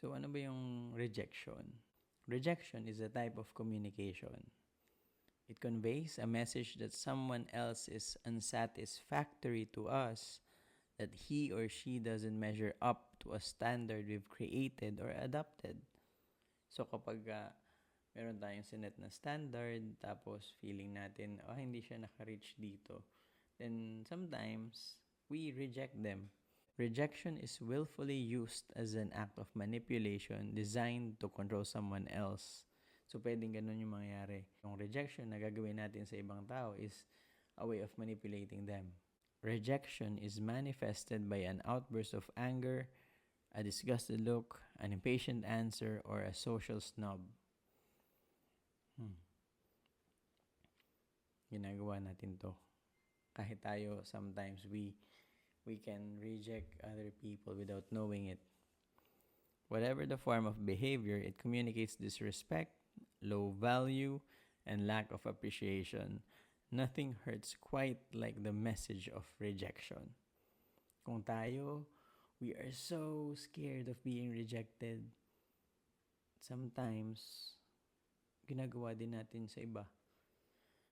So ano ba yung rejection? Rejection is a type of communication. It conveys a message that someone else is unsatisfactory to us, that he or she doesn't measure up to a standard we've created or adopted. So kapag meron tayong sinet na standard, tapos feeling natin, hindi siya naka-reach dito, then sometimes we reject them. Rejection is willfully used as an act of manipulation designed to control someone else. So, pwedeng ganun yung mangyayari. Yung rejection na gagawin natin sa ibang tao is a way of manipulating them. Rejection is manifested by an outburst of anger, a disgusted look, an impatient answer, or a social snub. Ginagawa natin to. Kahit tayo, sometimes we can reject other people without knowing it. Whatever the form of behavior, it communicates disrespect, low value, and lack of appreciation. Nothing hurts quite like the message of rejection. Kung tayo, we are so scared of being rejected, sometimes, ginagawa din natin sa iba.